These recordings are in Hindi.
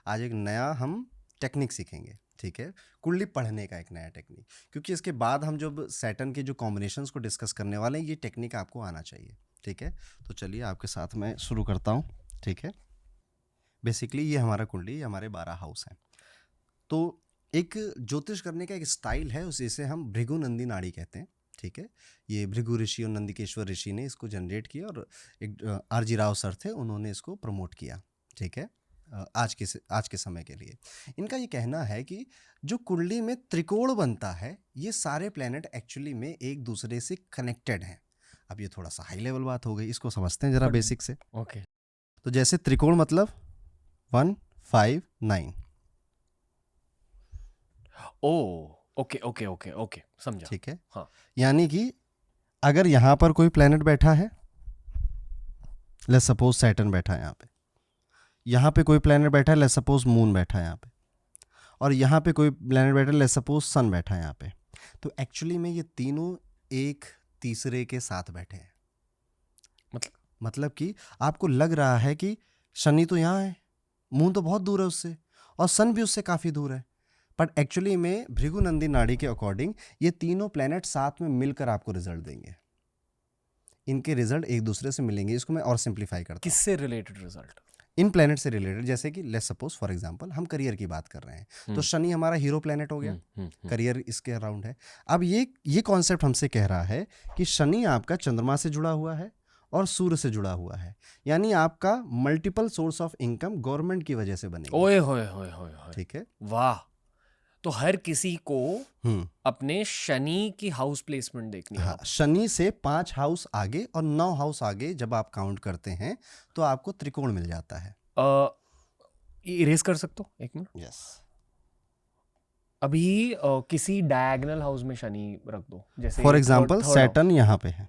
आज एक नया हम टेक्निक सीखेंगे, ठीक है, कुंडली पढ़ने का एक नया टेक्निक, क्योंकि इसके बाद हम जब सैटर्न के जो कॉम्बिनेशंस को डिस्कस करने वाले हैं, ये टेक्निक आपको आना चाहिए, ठीक है। तो चलिए आपके साथ मैं शुरू करता हूँ, ठीक है। बेसिकली ये हमारा कुंडली, ये हमारे 12 हाउस हैं। तो एक ज्योतिष करने का एक स्टाइल है, उसे हम भृगु नंदी नाड़ी कहते हैं, ठीक है। ये भृगु ऋषि और नंदिकेश्वर ऋषि ने इसको जनरेट किया और एक आरजी राव सर थे, उन्होंने इसको प्रमोट किया, ठीक है, आज के समय के लिए। इनका ये कहना है कि जो कुंडली में त्रिकोण बनता है, ये सारे प्लैनेट एक्चुअली में एक दूसरे से कनेक्टेड हैं। अब ये थोड़ा सा हाई लेवल बात हो गई, इसको समझते हैं जरा बेसिक से। ओके। तो जैसे त्रिकोण मतलब 1, 5, 9, ओके ओके ओके ओके, समझा। ठीक है। हाँ। यानी कि अगर यहाँ पर कोई प्लैनेट बैठा है, लेट्स सपोज सैटर्न बैठा है यहाँ पे, यहाँ पे कोई प्लैनेट बैठा है, लेट्स सपोज मून बैठा है यहाँ पे, और यहाँ पे कोई प्लैनेट बैठा है, लेट्स सपोज सन बैठा है यहाँ पे, तो एक्चुअली में ये तीनों एक तीसरे के साथ बैठे हैं। मतलब कि आपको लग रहा है कि शनि तो यहाँ है, मून तो बहुत दूर है उससे, और सन भी उससे काफ़ी दूर है, बट एक्चुअली में भृगु नंदी नाड़ी के अकॉर्डिंग ये तीनों प्लैनेट साथ में मिलकर आपको रिजल्ट देंगे। इनके रिजल्ट एक दूसरे से मिलेंगे। इसको मैं और सिंप्लीफाई करता हूँ। किससे रिलेटेड रिजल्ट? इन प्लैनेट से रिलेटेड। जैसे कि लेट्स सपोज फॉर एग्जांपल हम करियर की बात कर रहे हैं, तो शनि हमारा हीरो प्लैनेट हो गया, करियर इसके अराउंड है। अब ये कॉन्सेप्ट हमसे कह रहा है कि शनि आपका चंद्रमा से जुड़ा हुआ है और सूर्य से जुड़ा हुआ है, यानी आपका multiple source of income government की वजह से बनेगी। ओए होए होए होए होए, ठीक है, वाह। तो हर किसी को अपने शनि की हाउस प्लेसमेंट देखनी है। हाँ, शनि से 5 हाउस आगे और 9 हाउस आगे जब आप काउंट करते हैं तो आपको त्रिकोण मिल जाता है। इरेज कर सकते हो एक मिनट? यस। अभी किसी डायगोनल हाउस में शनि रख दो, जैसे फॉर एग्जांपल सैटर्न यहाँ पे है,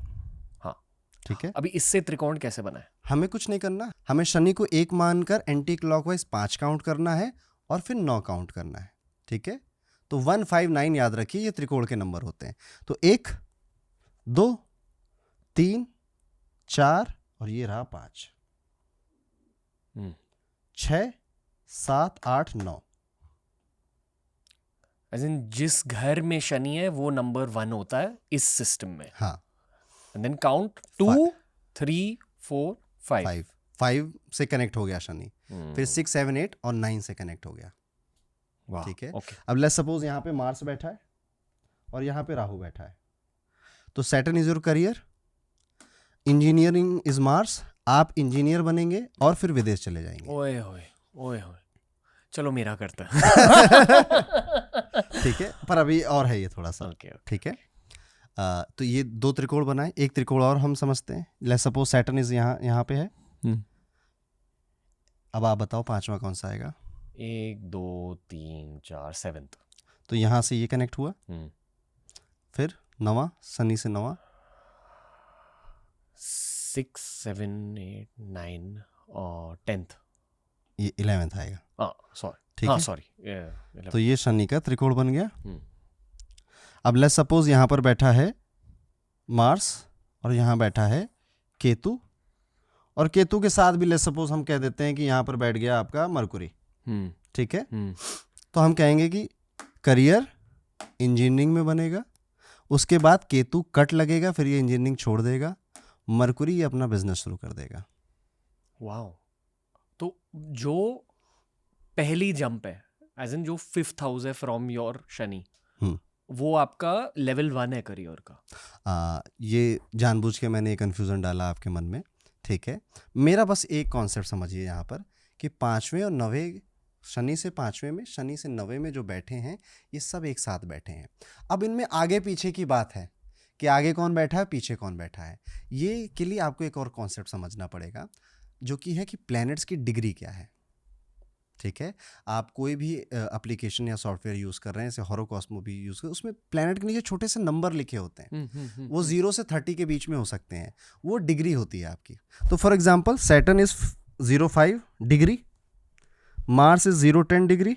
हाँ ठीक है। अभी इससे त्रिकोण कैसे बना है? हमें कुछ नहीं करना, हमें शनि को 1 मानकर एंटी क्लॉकवाइज 5 काउंट करना है और फिर 9 काउंट करना है, ठीक है। तो 1, 5, 9 याद रखिए, ये त्रिकोण के नंबर होते हैं। तो 1, 2, 3, 4 और ये रहा 5, 6, 7, 8, 9। जिस घर में शनि है वो नंबर 1 होता है इस सिस्टम में। हाँ। And then count 2, 3, 4, 5। 5 से कनेक्ट हो गया शनि, फिर 6, 7, 8 और 9 से कनेक्ट हो गया, ठीक है। अब लेट्स सपोज यहाँ पे मार्स बैठा है और यहाँ पे राहु बैठा है, तो Saturn is your career, engineering is Mars, आप इंजीनियर बनेंगे और फिर विदेश चले जाएंगे। ओए होए ओए होए, चलो मेरा करता है। ठीक है, पर अभी और है ये थोड़ा सा, ठीक है। तो ये 2 त्रिकोण बनाए, एक त्रिकोण और हम समझते हैं। लेट्स सपोज सैटर्न इज यहाँ पे है। अब आप बताओ 5वां कौन सा आएगा? 1, 2, 3, 4, 7th। तो यहाँ से ये कनेक्ट हुआ, फिर 9वां, शनि से 9वां, 6, 7, 8, 9 और 10th, ये 11th आएगा। सॉरी, ठीक है, सॉरी। तो ये शनि का त्रिकोण बन गया। अब लेट्स सपोज यहाँ पर बैठा है मार्स और यहाँ बैठा है केतु, और केतु के साथ भी लेट्स सपोज हम कह देते हैं कि यहाँ पर बैठ गया आपका मरकुरी, ठीक है। तो हम कहेंगे कि करियर इंजीनियरिंग में बनेगा, उसके बाद केतु कट लगेगा, फिर ये इंजीनियरिंग छोड़ देगा, मरकुरी ये अपना बिजनेस शुरू कर देगा। वाओ। तो जो पहली जंप है, एज इन जो 5th हाउस है फ्रॉम योर शनि, वो आपका लेवल 1 है करियर का। ये जानबूझ के मैंने एक कंफ्यूजन डाला आपके मन में, ठीक है। मेरा बस एक कॉन्सेप्ट समझिए यहाँ पर कि 5वें और 9वें, शनि से 5वें में, शनि से 9वें में जो बैठे हैं, ये सब एक साथ बैठे हैं। अब इनमें आगे पीछे की बात है कि आगे कौन बैठा है, पीछे कौन बैठा है। ये के लिए आपको एक और कॉन्सेप्ट समझना पड़ेगा, जो कि है कि प्लैनेट्स की डिग्री क्या है, ठीक है। आप कोई भी एप्लीकेशन या सॉफ्टवेयर यूज़ कर रहे हैं, जैसे होरोकॉस्मो भी यूज़ कर, उसमें प्लैनेट के नीचे छोटे से नंबर लिखे होते हैं, वो 0 से 30 के बीच में हो सकते हैं, वो डिग्री होती है आपकी। तो for example Saturn is 0.5 degree, Mars is 0.10 degree,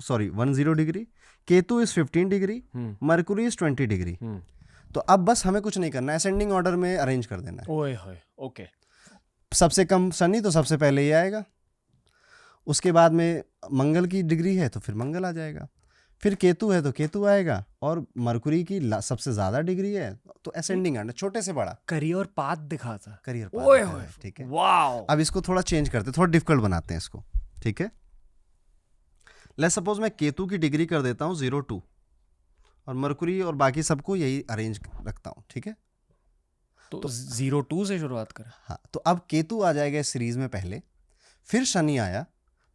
sorry 10 degree, Ketu is 15 degree, Mercury is 20 degree. तो अब बस हमें कुछ नहीं करना है, असेंडिंग ऑर्डर में अरेंज कर देना है। ओए होए, ओके। सबसे कम शनि तो सबसे पहले ये आएगा, उसके बाद में मंगल की डिग्री है तो फिर मंगल आ जाएगा, फिर केतु है तो केतु आएगा, और मरकुरी की सबसे ज्यादा डिग्री है तो असेंडिंग आना, छोटे से बड़ा करियर पाथ दिखाता। करियर पाथ ओए दिखा रहा होए, है, ठीक है। वाओ। अब इसको थोड़ा चेंज करते हैं, थोड़ा डिफिकल्ट बनाते हैं इसको, ठीक है। लेट्स सपोज मैं केतु की डिग्री कर देता हूँ 0-2 और मरकुरी और बाकी सबको यही अरेंज रखता हूँ, ठीक है। तो 0-2 से शुरुआत करें। हाँ, तो अब केतु आ जाएगा इस सीरीज में पहले, फिर शनि आया,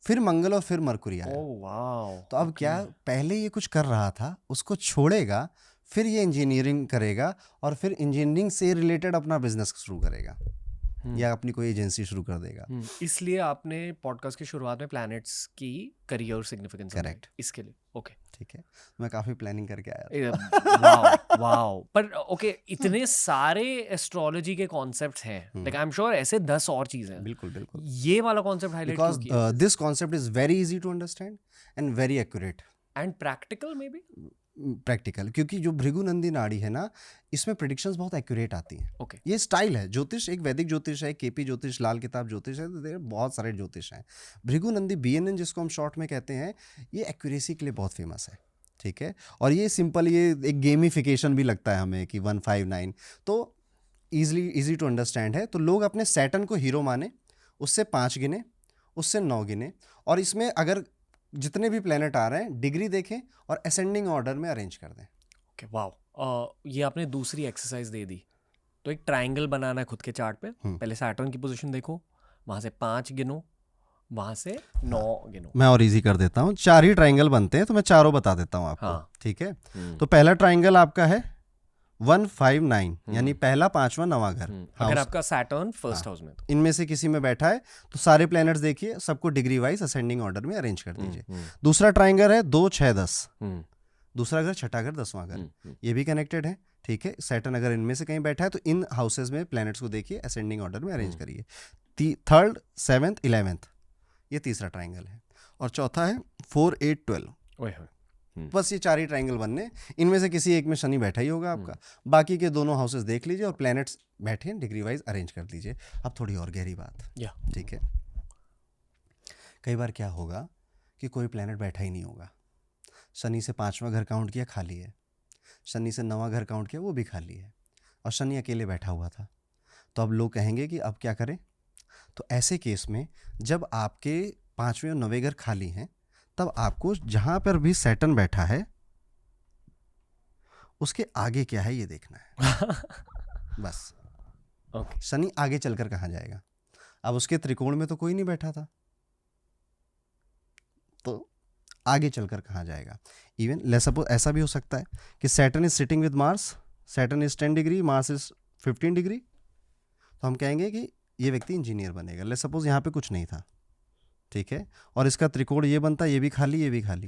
फिर मंगल और फिर मरकुरी आया। Oh wow. तो अब क्या, पहले ये कुछ कर रहा था उसको छोड़ेगा, फिर ये इंजीनियरिंग करेगा और फिर इंजीनियरिंग से रिलेटेड अपना बिजनेस शुरू करेगा या अपनी कोई एजेंसी शुरू कर देगा। इसलिए आपने पॉडकास्ट की शुरुआत में प्लैनेट्स की करियर सिग्निफिकेंस करेक्ट, इसके लिए। ओके, ठीक है, मैं काफी प्लानिंग करके आया था। Wow wow. पर ओके, इतने सारे एस्ट्रोलॉजी के कॉन्सेप्ट्स हैं, लाइक आई एम श्योर ऐसे 10 और चीजें हैं। बिल्कुल बिल्कुल, ये वाला कॉन्सेप्ट हाईलाइट क्यों बिकॉज किया? This concept is very easy to understand and very accurate and practical maybe. Practical, क्योंकि जो भृगुनंदी नाड़ी है ना, इसमें प्रिडिक्शंस बहुत एक्यूरेट आती हैं। ओके, ये स्टाइल है, ज्योतिष एक वैदिक ज्योतिष है, केपी ज्योतिष, लाल किताब ज्योतिष है, तो बहुत सारे ज्योतिष हैं। भृगुनंदी BNN जिसको हम शॉर्ट में कहते हैं, ये एक्यूरेसी के लिए बहुत फेमस है, ठीक है। और ये सिंपल, ये एक गेमिफिकेशन भी लगता है हमें कि 159, तो इजी टू अंडरस्टैंड है। तो लोग अपने सैटर्न को हीरो माने, उससे 5 गिने, उससे 9 गिने, और इसमें अगर जितने भी प्लेनेट आ रहे हैं डिग्री देखें और असेंडिंग ऑर्डर में अरेंज कर दें। Okay, wow. ये आपने दूसरी एक्सरसाइज दे दी। तो एक ट्रायंगल बनाना है खुद के चार्ट पे। पहले सैटर्न की पोजीशन देखो, वहां से 5 गिनो, वहां से 9 गिनो। मैं और इजी कर देता हूँ, 4 ही ट्रायंगल बनते हैं तो मैं चारों बता देता हूँ आपको। हाँ। ठीक है, तो पहला ट्रायंगल आपका है 159, यानी पहला, पांचवा, नवा घर। अगर आपका सैटर्न फर्स्ट हाउस में, तो इनमें से किसी में बैठा है तो सारे प्लैनेट्स देखिए, सबको डिग्री वाइज असेंडिंग ऑर्डर में अरेंज कर दीजिए। दूसरा ट्रायंगल है 2, 6, 10, दूसरा घर, छठा घर, 10वां घर, ये भी कनेक्टेड है। ठीक है, सैटर्न अगर इनमें से कहीं बैठा है तो इन हाउसेज में प्लैनेट्स को देखिए, असेंडिंग ऑर्डर में अरेंज करिए। 3rd, 7th, 11th, ये तीसरा ट्रायंगल है। और चौथा है 4, 8, 12। बस ये 4 ही ट्रायंगल बनने, इनमें से किसी एक में शनि बैठा ही होगा आपका। बाकी के दोनों हाउसेस देख लीजिए और प्लैनेट्स बैठे डिग्री वाइज अरेंज कर दीजिए। अब थोड़ी और गहरी बात, ठीक है। कई बार क्या होगा कि कोई प्लैनेट बैठा ही नहीं होगा, शनि से 5वां घर काउंट किया, खाली है, शनि से 9वां घर काउंट किया, वो भी खाली है, और शनि अकेले बैठा हुआ था। तो अब लोग कहेंगे कि अब क्या करें। तो ऐसे केस में जब आपके 5वें और 9वें घर खाली हैं, तब आपको जहां पर भी सैटर्न बैठा है उसके आगे क्या है ये देखना है। बस शनि आगे चलकर कहाँ जाएगा। अब उसके त्रिकोण में तो कोई नहीं बैठा था, तो आगे चलकर कहाँ जाएगा। इवन लेट्स सपोज ऐसा भी हो सकता है कि Saturn is sitting with Mars, Saturn is 10 degree, Mars is 15 degree, तो हम कहेंगे कि ये व्यक्ति इंजीनियर बनेगा। लेट्स सपोज यहाँ पे कुछ नहीं था, ठीक है, और इसका त्रिकोण ये बनता, ये भी खाली, ये भी खाली,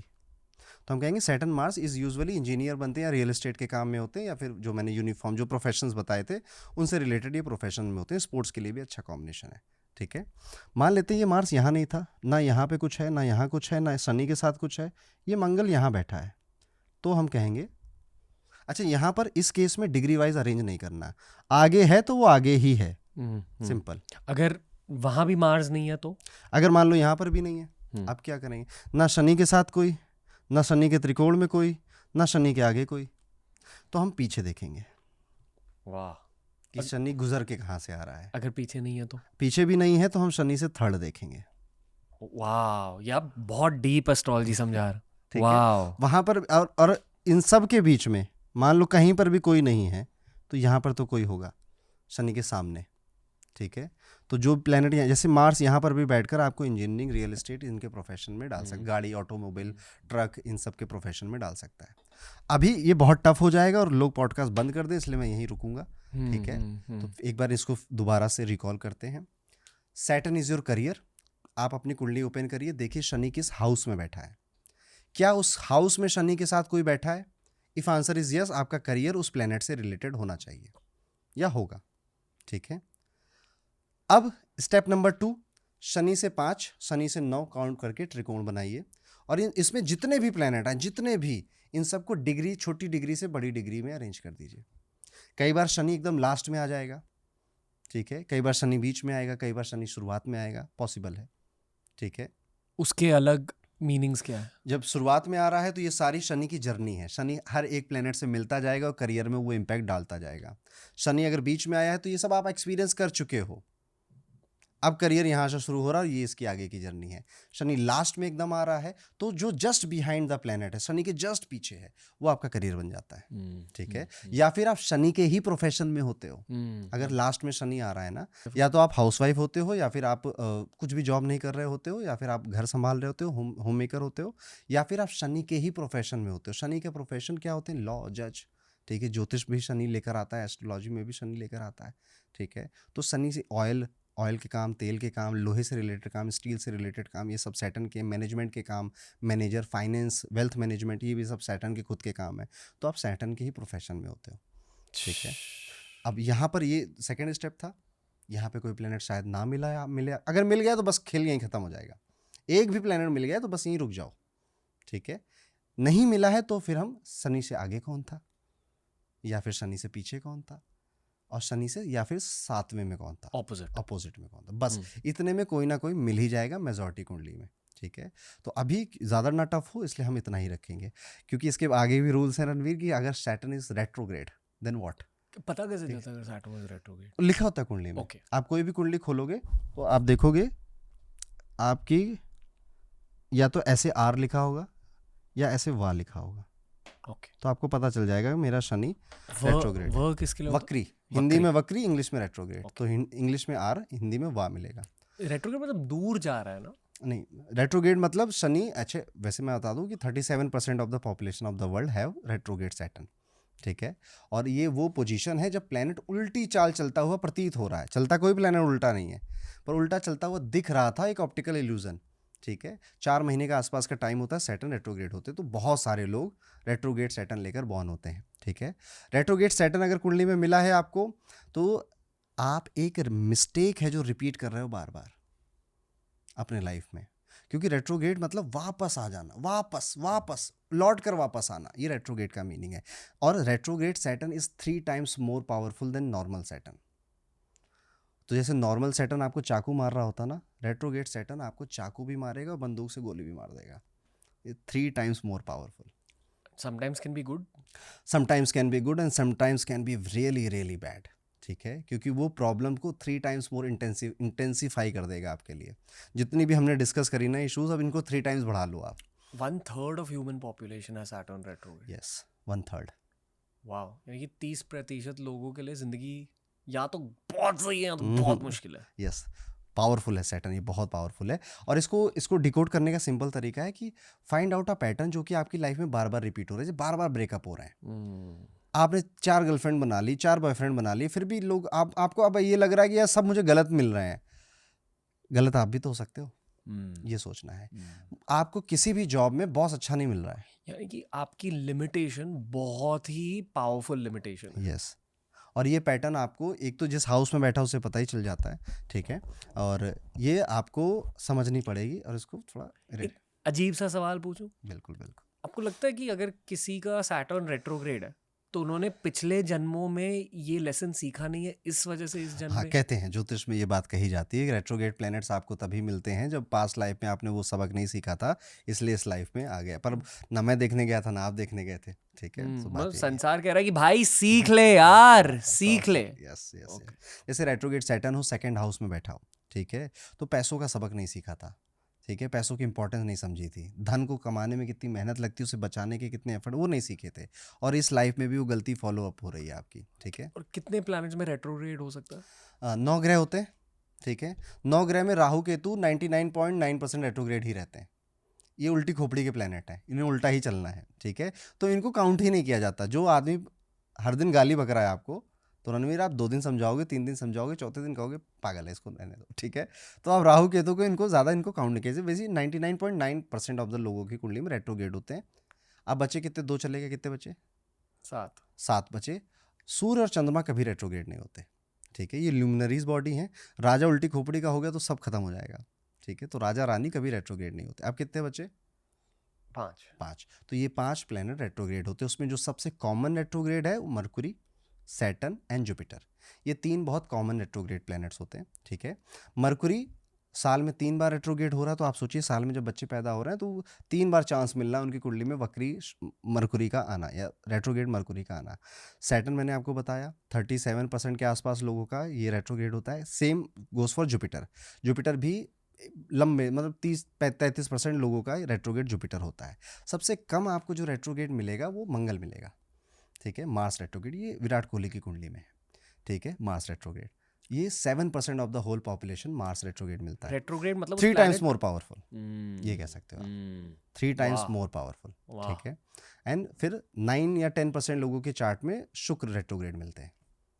तो हम कहेंगे Saturn Mars is usually engineer बनते हैं या रियल एस्टेट के काम में होते हैं, या फिर जो मैंने यूनिफॉर्म जो प्रोफेशंस बताए थे उनसे रिलेटेड ये प्रोफेशन में होते हैं। स्पोर्ट्स के लिए भी अच्छा कॉम्बिनेशन है। ठीक है, मान लेते हैं ये मार्स यहाँ नहीं था, ना यहाँ पे कुछ है, ना यहाँ कुछ है, ना शनि के साथ कुछ है, ये मंगल यहाँ बैठा है, तो हम कहेंगे अच्छा यहाँ पर इस केस में डिग्री वाइज अरेंज नहीं करना, आगे है तो वो आगे ही है, सिंपल। अगर वहां भी मार्स नहीं है तो, अगर मान लो यहाँ पर भी नहीं है, आप क्या करेंगे, ना शनि के साथ कोई, ना शनि के त्रिकोण में कोई, ना शनि के आगे कोई, तो हम पीछे देखेंगे। वाह, कि शनि गुजर के कहाँ से आ रहा है। अगर पीछे नहीं है तो, पीछे भी नहीं है तो हम शनि से 3rd देखेंगे। वाह, यार बहुत डीप एस्ट्रोलॉजी समझा रहा। ठीक है, वहां पर और इन सब के बीच में मान लो कहीं पर भी कोई नहीं है, तो यहाँ पर तो कोई होगा शनि के सामने। ठीक है, तो जो प्लैनेट यहाँ, जैसे मार्स यहाँ पर भी बैठकर आपको इंजीनियरिंग, रियल एस्टेट, इनके प्रोफेशन में डाल सकता, गाड़ी, ऑटोमोबाइल, ट्रक, इन सब के प्रोफेशन में डाल सकता है। अभी ये बहुत टफ हो जाएगा और लोग पॉडकास्ट बंद कर दें, इसलिए मैं यहीं रुकूंगा। ठीक है, तो एक बार इसको दोबारा से रिकॉल करते हैं। Saturn is your career. आप अपनी कुंडली ओपन करिए, देखिए शनि किस हाउस में बैठा है, क्या उस हाउस में शनि के साथ कोई बैठा है। इफ आंसर इज यस, आपका करियर उस प्लेनेट से रिलेटेड होना चाहिए या होगा। ठीक है, अब स्टेप नंबर 2, शनि से 5, शनि से 9 काउंट करके त्रिकोण बनाइए, और इसमें जितने भी प्लैनेट हैं, जितने भी, इन सबको डिग्री, छोटी डिग्री से बड़ी डिग्री में अरेंज कर दीजिए। कई बार शनि एकदम लास्ट में आ जाएगा, ठीक है, कई बार शनि बीच में आएगा, कई बार शनि शुरुआत में आएगा, पॉसिबल है। ठीक है, उसके अलग मीनिंग्स क्या है? जब शुरुआत में आ रहा है तो ये सारी शनि की जर्नी है। शनि हर एक प्लेनेट से मिलता जाएगा और करियर में वो इम्पैक्ट डालता जाएगा। शनि अगर बीच में आया है तो ये सब आप एक्सपीरियंस कर चुके हो। अब करियर यहाँ से शुरू हो रहा है, ये इसकी आगे की जर्नी है। शनि लास्ट में एकदम आ रहा है तो जो जस्ट बिहाइंड द प्लेनेट है, शनि के जस्ट पीछे है, वो आपका करियर बन जाता है। ठीक है। या फिर आप शनि के ही प्रोफेशन में होते हो। अगर लास्ट में शनि आ रहा है ना, या तो आप हाउसवाइफ होते हो, या फिर आप कुछ भी जॉब नहीं कर रहे होते हो, या फिर आप घर संभाल रहे होते हो, होम मेकर होते हो, या फिर आप शनि के ही प्रोफेशन में होते हो। शनि के प्रोफेशन क्या होते हैं? लॉ, जज। ठीक है। ज्योतिष भी शनि लेकर आता है, एस्ट्रोलॉजी में भी शनि लेकर आता है। ठीक है। तो शनि से ऑयल के काम, तेल के काम, लोहे से रिलेटेड काम, स्टील से रिलेटेड काम, ये सब सैटर्न के। मैनेजमेंट के काम, मैनेजर, फाइनेंस, वेल्थ मैनेजमेंट, ये भी सब सैटर्न के खुद के काम है। तो आप सैटर्न के ही प्रोफेशन में होते हो। ठीक है। अब यहाँ पर ये सेकेंड स्टेप था। यहाँ पे कोई प्लेनेट शायद ना मिला, या मिले, अगर मिल गया तो बस खेल यहीं खत्म हो जाएगा। एक भी प्लेनेट मिल गया तो बस यहीं रुक जाओ। ठीक है। नहीं मिला है तो फिर हम शनि से आगे कौन था, या फिर शनि से पीछे कौन था, और शनि से या फिर सातवें में कौन था, अपोजिट में कौन था। बस इतने में कोई ना कोई मिल ही जाएगा मेजॉरिटी कुंडली में। ठीक है। तो अभी ज़्यादा ना टफ हो, इसलिए हम इतना ही रखेंगे, क्योंकि इसके आगे भी रूल्स हैं रणवीर कि अगर Saturn is retrograde then what. पता कैसे चलता है अगर सैटर्न इज रेट्रोग्रेड? लिखा होता है कुंडली में। आप कोई भी कुंडली खोलोगे तो आप देखोगे आपकी या तो ऐसे आर लिखा होगा या ऐसे वा लिखा होगा। तो आपको पता चल जाएगा मेरा शनि रेट्रोग्रेड है। किसके लिए? वक्री, हिंदी में वक्री, इंग्लिश में रेट्रोग्रेड। तो इंग्लिश में आर, हिंदी में वा मिलेगा। रेट्रोग्रेड मतलब दूर जा रहा है ना? नहीं, रेट्रोग्रेड मतलब शनि, अच्छे वैसे मैं बता दूं कि 37% of the population of the world have retrograde Saturn. ठीक है। और ये वो पोजीशन है जब प्लेनेट उल्टी चाल चलता हुआ प्रतीत हो रहा है। चलता कोई प्लेनेट उल्टा नहीं है, पर उल्टा चलता हुआ दिख रहा था, एक ऑप्टिकल इल्यूजन। ठीक है। 4 महीने का आसपास का टाइम होता है सैटर्न रेट्रोग्रेड होते, तो बहुत सारे लोग रेट्रोग्रेड सैटर्न लेकर बॉर्न होते हैं। ठीक है। रेट्रोग्रेड सैटर्न अगर कुंडली में मिला है आपको, तो आप एक मिस्टेक है जो रिपीट कर रहे हो बार बार अपने लाइफ में, क्योंकि रेट्रोग्रेड मतलब वापस आ जाना, वापस लौट कर वापस आना, ये रेट्रोग्रेड का मीनिंग है। और retrograde Saturn is 3 times more powerful than normal Saturn. तो जैसे नॉर्मल सैटर्न आपको चाकू मार रहा होता ना, रेट्रोग्रेड सैटर्न आपको चाकू भी मारेगा और बंदूक से गोली भी मार देगा। ये 3 times more powerful. Sometimes can be good, sometimes can be good, and sometimes can be really really bad. ठीक है। क्योंकि वो प्रॉब्लम को 3 टाइम्स मोर इंटेंसिफाई कर देगा आपके लिए। जितनी भी हमने डिस्कस करी ना इशूज, अब इनको 3 टाइम्स बढ़ा लो आप। 1/3 ऑफ ह्यूमन पॉपुलेशन है सैटर्न रेट्रोग्रेड। यस, 1/3। वाओ, यानी कि 30% लोगों के लिए जिंदगी या तो बहुत सही है या तो बहुत मुश्किल है। यस, पावरफुल है सैटर्न, ये बहुत पावरफुल है। और इसको डिकोड करने का सिंपल तरीका है कि फाइंड आउट अ पैटर्न जो कि आपकी लाइफ में बार बार रिपीट हो रहा है, बार बार ब्रेकअप हो रहे हैं। आपने 4 गर्लफ्रेंड बना ली, 4 बॉयफ्रेंड बना ली, फिर भी लोग आपको अब ये लग रहा है कि यार सब मुझे गलत मिल रहे हैं। गलत आप भी तो हो सकते हो, ये सोचना है। आपको किसी भी जॉब में बॉस अच्छा नहीं मिल रहा है, यानी कि आपकी लिमिटेशन बहुत ही पावरफुल लिमिटेशन है। यस। और ये पैटर्न आपको एक तो जिस हाउस में बैठा उसे पता ही चल जाता है। ठीक है। और ये आपको समझनी पड़ेगी, और इसको थोड़ा एक अजीब सा सवाल पूछूं? बिल्कुल बिल्कुल। आपको लगता है कि अगर किसी का सैटर्न रेट्रोग्रेड है तो उन्होंने पिछले जन्मों में ये लेसन सीखा नहीं है, इस वजह से इस जन्म हाँ, में? कहते हैं ज्योतिष में ये बात कही जाती है कि रेट्रोग्रेड प्लैनेट्स आपको तभी मिलते हैं जब पास्ट लाइफ में आपने वो सबक नहीं सीखा था, इसलिए इस लाइफ में आ गया। पर ना मैं देखने गया था ना आप देखने गए थे। ठीक है। तो मतलब संसार कह रहा है कि भाई सीख ले यार, सीख ले। Yes yes. जैसे रेट्रोग्रेड सैटर्न हो, सेकंड हाउस में बैठा हो, ठीक है, तो पैसों का सबक नहीं सीखा था। ठीक है। पैसों की इंपॉर्टेंस नहीं समझी थी, धन को कमाने में कितनी मेहनत लगती है, उसे बचाने के कितने एफर्ट, वो नहीं सीखे थे। और इस लाइफ में भी वो गलती फॉलो अप हो रही है आपकी। ठीक है। और कितने प्लैनेट्स में रेट्रोग्रेड हो सकता है? 9 ग्रह होते हैं। ठीक है। 9 ग्रह में राहु केतु 99.9% रेट्रोग्रेड ही रहते हैं। ये उल्टी खोपड़ी के प्लैनेट हैं, इन्हें उल्टा ही चलना है। ठीक है। तो इनको काउंट ही नहीं किया जाता। जो आदमी हर दिन गाली बक रहा है आपको, तो रणवीर आप 2 दिन समझाओगे, 3 दिन समझाओगे, चौथे दिन कहोगे पागल है, इसको रहने दो। ठीक है। तो आप राहु केतु को इनको ज़्यादा काउंट नहीं कीजिए। वैसे 99.9% ऑफ द लोगों की कुंडली में रेट्रोग्रेड होते हैं। अब बचे कितने? 2 चले गए, कितने बचे? 7 बचे। सूर्य और चंद्रमा कभी रेट्रोग्रेड नहीं होते। ठीक है। ये ल्यूमिनरीज बॉडी हैं। राजा उल्टी खोपड़ी का हो गया तो सब खत्म हो जाएगा। ठीक है। तो राजा रानी कभी रेट्रोग्रेड नहीं होते। अब कितने बचे? 5। तो ये 5 प्लैनेट रेट्रोग्रेड होते हैं। उसमें जो सबसे कॉमन रेट्रोग्रेड है वो मरकुरी, सैटर्न एंड जुपिटर। ये 3 बहुत कॉमन रेट्रोग्रेड प्लैनेट्स होते हैं। ठीक है। मरकुरी साल में 3 बार रेट्रोगेट हो रहा है, तो आप सोचिए साल में जब बच्चे पैदा हो रहे हैं तो 3 बार चांस मिल रहा है उनकी कुंडली में मरकुरी का आना या रेट्रोगेट मरकुरी का आना। सैटर्न मैंने आपको बताया 37% के आसपास लोगों का ये रेट्रोगेट होता है। Same goes for Jupiter. Jupiter भी लंबे मतलब 30-33% लोगों का रेट्रोगेट जुपिटर होता है। सबसे कम आपको जो रेट्रोगेट मिलेगा वो मंगल मिलेगा, ठीक है। मार्स रेट्रोगेट ये विराट कोहली की कुंडली में है, ठीक है। मार्स रेट्रोगेट ये 7% of the whole population Mars retrograde मिलता है। रेट्रोग्रेड मतलब 3 टाइम्स मोर पावरफुल, ये कह सकते हो आप, 3 टाइम्स वाह मोर पावरफुल, वाह ठीक है। एंड फिर 9 या 10% लोगों के चार्ट में शुक्र रेट्रोग्रेड मिलते हैं,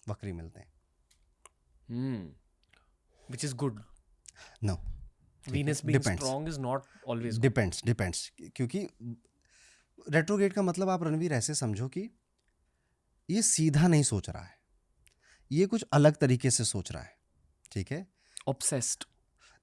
वक्री मिलते हैं। which is good. No, Venus being strong is not always good. Depends क्योंकि रेट्रोग्रेड का मतलब आप रणवीर ऐसे समझो कि ये सीधा नहीं सोच रहा है, ये कुछ अलग तरीके से सोच रहा है, ठीक है। Obsessed.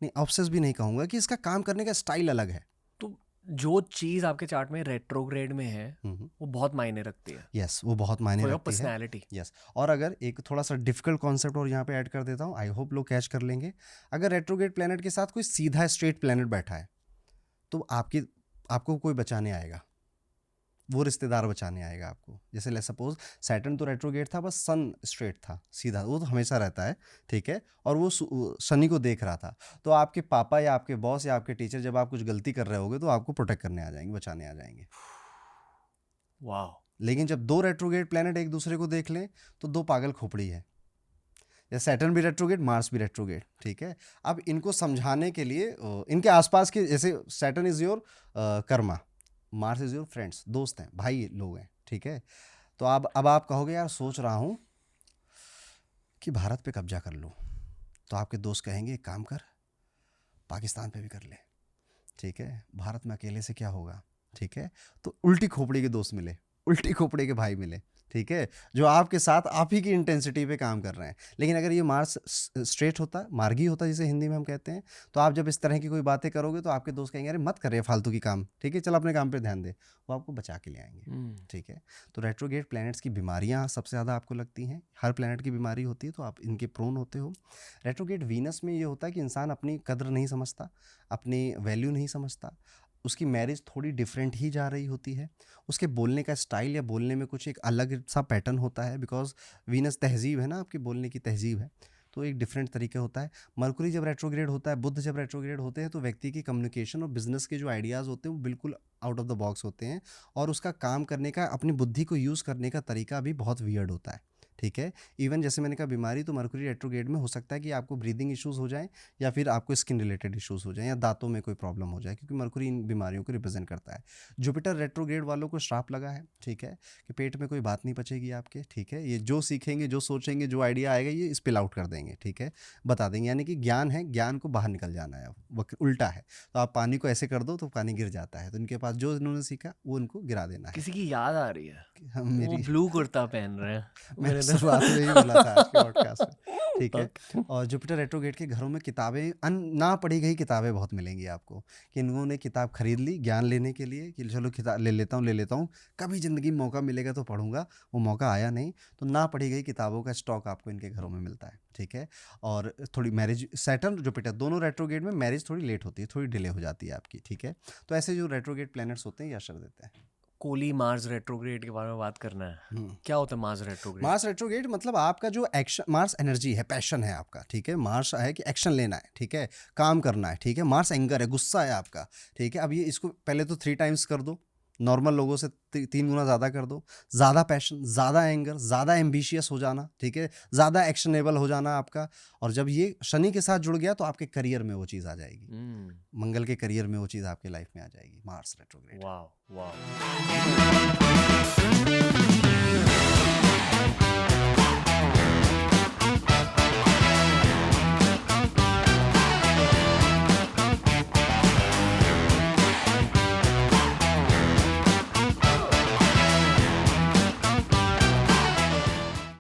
नहीं, ऑब्सेस भी नहीं कहूंगा, कि इसका काम करने का स्टाइल अलग है। तो जो चीज आपके चार्ट में रेट्रोग्रेड में है वो बहुत मायने रखती है यस, वो बहुत मायने for your रखती है। personality. यस, और अगर एक थोड़ा सा डिफिकल्ट कॉन्सेप्ट और यहाँ पे ऐड कर देता हूँ, आई होप लोग कैच कर लेंगे। अगर रेट्रोग्रेड प्लैनेट के साथ कोई सीधा स्ट्रेट प्लैनेट बैठा है तो आपको कोई बचाने आएगा, वो रिश्तेदार बचाने आएगा आपको। जैसे ले सपोज सैटर्न तो रेट्रोगेट था, बस सन स्ट्रेट था, सीधा, वो तो हमेशा रहता है, ठीक है। और वो शनि को देख रहा था, तो आपके पापा या आपके बॉस या आपके टीचर जब आप कुछ गलती कर रहे होगे तो आपको प्रोटेक्ट करने आ जाएंगे, बचाने आ जाएंगे। वाह। लेकिन जब 2 रेट्रोगेट प्लैनेट एक दूसरे को देख लें तो 2 पागल खोपड़ी है। या सैटर्न भी रेट्रोगेट, मार्स भी रेट्रोगेट, ठीक है। अब इनको समझाने के लिए इनके आसपास के, जैसे Saturn is your Karma, Mars is your friends, दोस्त हैं, भाई लोग हैं, ठीक है। तो अब आप कहोगे यार सोच रहा हूँ कि भारत पे कब्जा कर लूँ, तो आपके दोस्त कहेंगे एक काम कर, पाकिस्तान पे भी कर ले, ठीक है। भारत में अकेले से क्या होगा, ठीक है। तो उल्टी खोपड़ी के दोस्त मिले, उल्टी खोपड़ी के भाई मिले, ठीक है, जो आपके साथ आप ही की इंटेंसिटी पे काम कर रहे हैं। लेकिन अगर ये मार्स स्ट्रेट होता, मार्गी होता जिसे हिंदी में हम कहते हैं, तो आप जब इस तरह की कोई बातें करोगे तो आपके दोस्त कहेंगे अरे मत कर फालतू की काम, ठीक है, चल अपने काम पे ध्यान दे, वो आपको बचा के ले आएंगे, ठीक है। तो रेट्रोगेट प्लैनेट्स की बीमारियां सबसे ज़्यादा आपको लगती हैं, हर प्लैनेट की बीमारी होती है, तो आप इनके प्रोन होते हो। रेट्रोगेट वीनस में ये होता है कि इंसान अपनी कद्र नहीं समझता, अपनी वैल्यू नहीं समझता, उसकी मैरिज थोड़ी डिफरेंट ही जा रही होती है, उसके बोलने का स्टाइल या बोलने में कुछ एक अलग सा पैटर्न होता है, बिकॉज वीनस तहजीब है ना, आपकी बोलने की तहजीब है, तो एक डिफरेंट तरीके होता है। मरकुरी जब रेट्रोग्रेड होता है, बुध जब रेट्रोग्रेड होते हैं, तो व्यक्ति की कम्युनिकेशन और बिजनेस के जो आइडियाज़ होते हैं वो बिल्कुल आउट ऑफ द बॉक्स होते हैं, और उसका काम करने का, अपनी बुद्धि को यूज़ करने का तरीका भी बहुत वियर्ड होता है, ठीक है। इवन जैसे मैंने कहा बीमारी, तो मरकुरी रेट्रोग्रेड में हो सकता है कि आपको ब्रीदिंग इश्यूज़ हो जाएं, या फिर आपको स्किन रिलेटेड इश्यूज़ हो जाएं, या दांतों में कोई प्रॉब्लम हो जाए, क्योंकि मरकुरी इन बीमारियों को रिप्रेजेंट करता है। जुपिटर रेट्रोग्रेड वालों को श्राप लगा है, ठीक है, कि पेट में कोई बात नहीं पचेगी आपके, ठीक है। ये जो सीखेंगे, जो सोचेंगे, जो आइडिया आएगा, ये स्पिल आउट कर देंगे, ठीक है, बता देंगे। यानी कि ज्ञान है, ज्ञान को बाहर निकल जाना है, वो उल्टा है। तो आप पानी को ऐसे कर दो तो पानी गिर जाता है, तो इनके पास जो इन्होंने सीखा वो उनको गिरा देना है। किसी की याद आ रही है, हम वो मेरी ब्लू कुर्ता पहन रहे हैं, मैंने शुरुआत में ही बोला था आज के पॉडकास्ट में, ठीक है। और जुपिटर रेट्रोगेट के घरों में किताबें, ना पढ़ी गई किताबें बहुत मिलेंगी आपको, कि इन्होंने किताब खरीद ली ज्ञान लेने के लिए, कि चलो किताब ले लेता हूँ, कभी ज़िंदगी में मौका मिलेगा तो पढ़ूंगा, वो मौका आया नहीं, तो ना पढ़ी गई किताबों का स्टॉक आपको इनके घरों में मिलता है, ठीक है। और थोड़ी मैरिज, सैटर्न जुपिटर दोनों रेट्रोगेट में मैरिज थोड़ी लेट होती है, थोड़ी डिले हो जाती है आपकी, ठीक है। तो ऐसे जो रेट्रोगेट प्लैनेट्स होते हैं ये असर देते हैं। कोली मार्स रेट्रोग्रेड के बारे में बात करना है, क्या होता है मार्स रेट्रोग्रेड? मार्स रेट्रोगेट मतलब आपका जो एक्शन, मार्स एनर्जी है, पैशन है आपका, ठीक है। मार्स है कि एक्शन लेना है, ठीक है, काम करना है, ठीक है। मार्स एंगर है, गुस्सा है आपका, ठीक है। अब ये इसको पहले तो 3 टाइम्स कर दो, नॉर्मल लोगों से 3 गुना ज़्यादा कर दो, ज़्यादा पैशन, ज़्यादा एंगर, ज़्यादा एम्बिशियस हो जाना, ठीक है, ज़्यादा एक्शनेबल हो जाना आपका। और जब ये शनि के साथ जुड़ गया तो आपके करियर में वो चीज़ आ जाएगी, मंगल के करियर में वो चीज़ आपके लाइफ में आ जाएगी, मार्स रेट्रोग्रेड। वाह वाह।